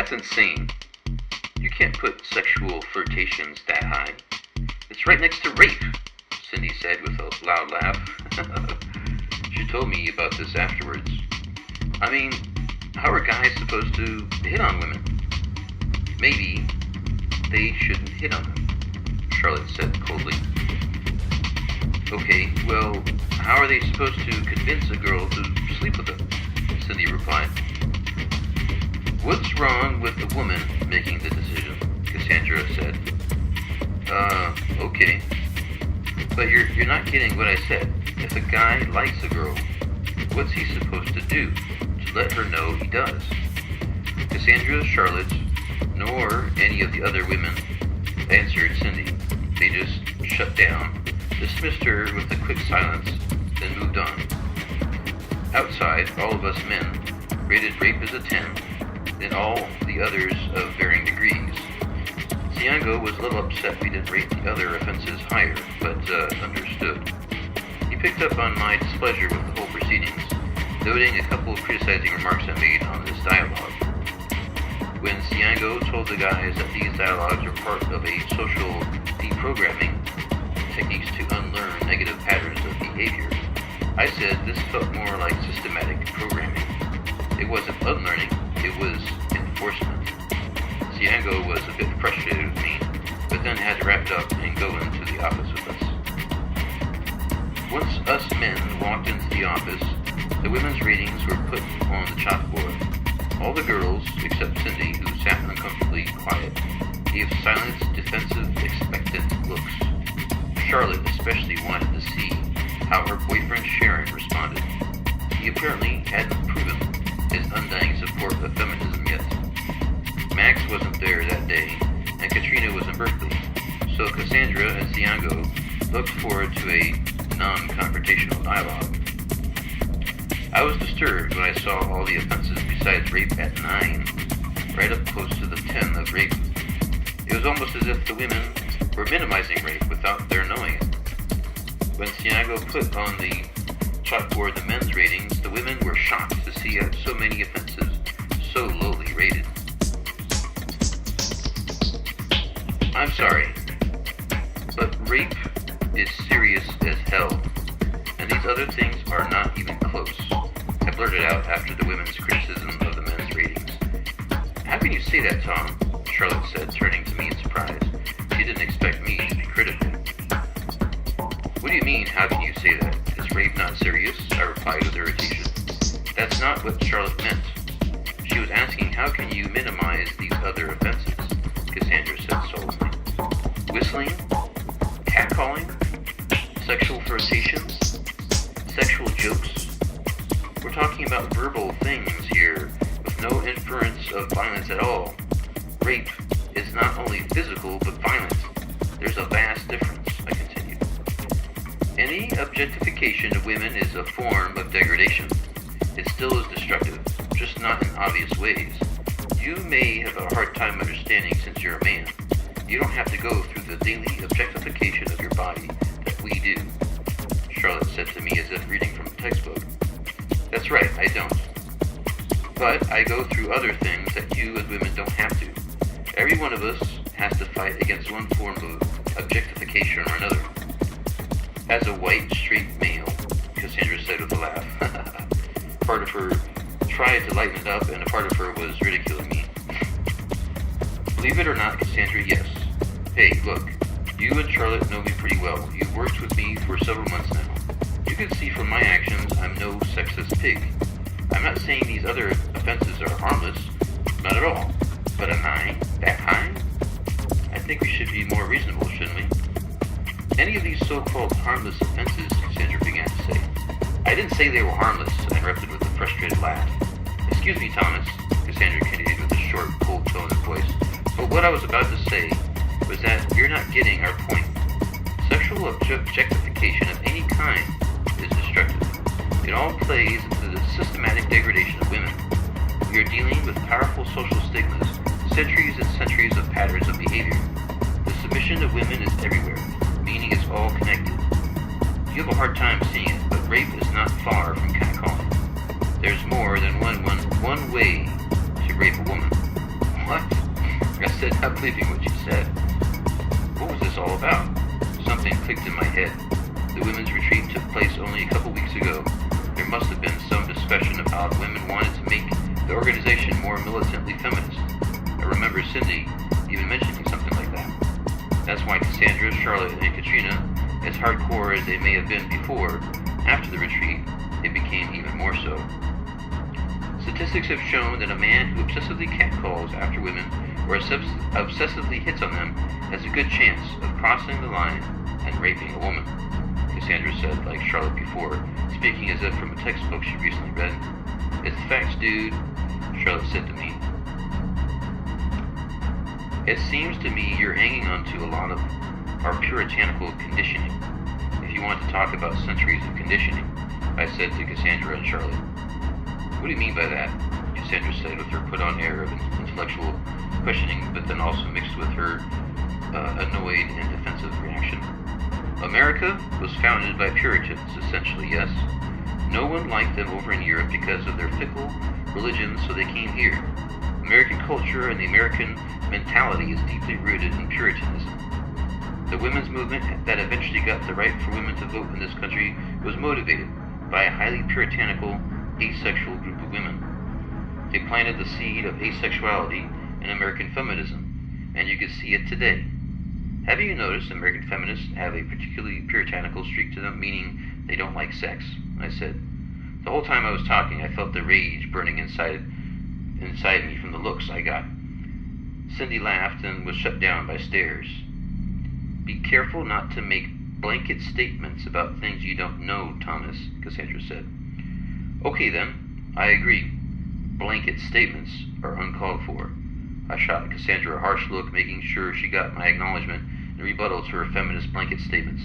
That's insane. You can't put sexual flirtations that high. It's right next to rape, Cindy said with a loud laugh. She told me about this afterwards. I mean, how are guys supposed to hit on women? Maybe they shouldn't hit on them, Charlotte said coldly. Okay, well, how are they supposed to convince a girl to sleep with them? Cindy replied. What's wrong with the woman making the decision? Cassandra said. Okay. But you're not getting what I said. If a guy likes a girl, what's he supposed to do to let her know he does? Cassandra, Charlotte, nor any of the other women answered Cindy. They just shut down, dismissed her with a quick silence, then moved on. Outside, all of us men rated rape as a 10, and all the others of varying degrees. Ciango was a little upset we didn't rate the other offenses higher, but understood. He picked up on my displeasure with the whole proceedings, noting a couple of criticizing remarks I made on this dialogue. When Ciango told the guys that these dialogues are part of a social deprogramming, techniques to unlearn negative patterns of behavior, I said this felt more like systematic programming. It wasn't unlearning, it was enforcement. Ciango was a bit frustrated with me, but then had to wrap it up and go into the office with us. Once us men walked into the office, the women's ratings were put on the chalkboard. All the girls, except Cindy, who sat uncomfortably quiet, gave silent, defensive, expectant looks. Charlotte especially wanted to see how her boyfriend Sharon responded. He apparently hadn't proven his undying support of feminism yet. Max wasn't there that day, and Katrina was in Berkeley, so Cassandra and Ciango looked forward to a non-confrontational dialogue. I was disturbed when I saw all the offenses besides rape at 9, right up close to the 10 of rape. It was almost as if the women were minimizing rape without their knowing it. When Ciango put on the chalkboard the men's ratings, the women were shocked to see so many offenses so lowly rated. I'm sorry, but rape is serious as hell, and these other things are not even close, I blurted out after the women's criticism of the men's ratings. How can you say that, Tom? Charlotte said, turning to me in surprise. She didn't expect me to be critical. What do you mean, how can you say that? Is rape not serious? I replied with irritation. That's not what Charlotte meant. She was asking, how can you minimize these other offenses? Cassandra said solemnly. Whistling, catcalling, sexual flirtations, sexual jokes. We're talking about verbal things here, with no inference of violence at all. Rape is not only physical, but violent. There's a vast difference, I continued. Any objectification of women is a form of degradation. It still is destructive, just not in obvious ways. You may have a hard time understanding since you're a man. You don't have to go through the daily objectification of your body that we do, Charlotte said to me as if reading from a textbook. That's right, I don't. But I go through other things that you as women don't have to. Every one of us has to fight against one form of objectification or another. As a white, straight male, Cassandra said with a laugh. Part of her tried to lighten it up, and a part of her was ridiculing me. Believe it or not, Cassandra, yes. Hey, look, you and Charlotte know me pretty well. You've worked with me for several months now. You can see from my actions I'm no sexist pig. I'm not saying these other offenses are harmless, not at all. But a 9? That high? I think we should be more reasonable, shouldn't we? Any of these so-called harmless offenses, Cassandra began to say. I didn't say they were harmless, I interrupted with a frustrated laugh. Excuse me, Thomas, Cassandra continued with a short, cold tone in voice. But what I was about to say was that you're not getting our point. Sexual objectification of any kind is destructive. It all plays into the systematic degradation of women. We are dealing with powerful social stigmas, centuries and centuries of patterns of behavior. The submission of women is everywhere, meaning it's all connected. You have a hard time seeing it, but rape is not far from catcalling. There's more than one way to rape a woman. said, not believing what she said. What was this all about? Something clicked in my head. The women's retreat took place only a couple weeks ago. There must have been some discussion of how women wanted to make the organization more militantly feminist. I remember Cindy even mentioning something like that. That's why Cassandra, Charlotte, and Katrina, as hardcore as they may have been before, after the retreat, they became even more so. Statistics have shown that a man who obsessively catcalls after women or obsessively hits on them has a good chance of crossing the line and raping a woman. Cassandra said, like Charlotte before, speaking as if from a textbook she recently read. It's facts, dude, Charlotte said to me. It seems to me you're hanging on to a lot of our puritanical conditioning. If you want to talk about centuries of conditioning, I said to Cassandra and Charlotte. What do you mean by that? Cassandra said with her put-on air of intellectual questioning, but then also mixed with her annoyed and defensive reaction. America was founded by Puritans, essentially, yes. No one liked them over in Europe because of their fickle religions, so they came here. American culture and the American mentality is deeply rooted in Puritanism. The women's movement that eventually got the right for women to vote in this country was motivated by a highly puritanical, asexual group of women. They planted the seed of asexuality in American feminism, and you can see it today. Have you noticed American feminists have a particularly puritanical streak to them, meaning they don't like sex? I said. The whole time I was talking, I felt the rage burning inside me from the looks I got. Cindy laughed and was shut down by stares. Be careful not to make blanket statements about things you don't know, Thomas, Cassandra said. Okay then, I agree. Blanket statements are uncalled for. I shot at Cassandra a harsh look, making sure she got my acknowledgement and rebuttal to her feminist blanket statements.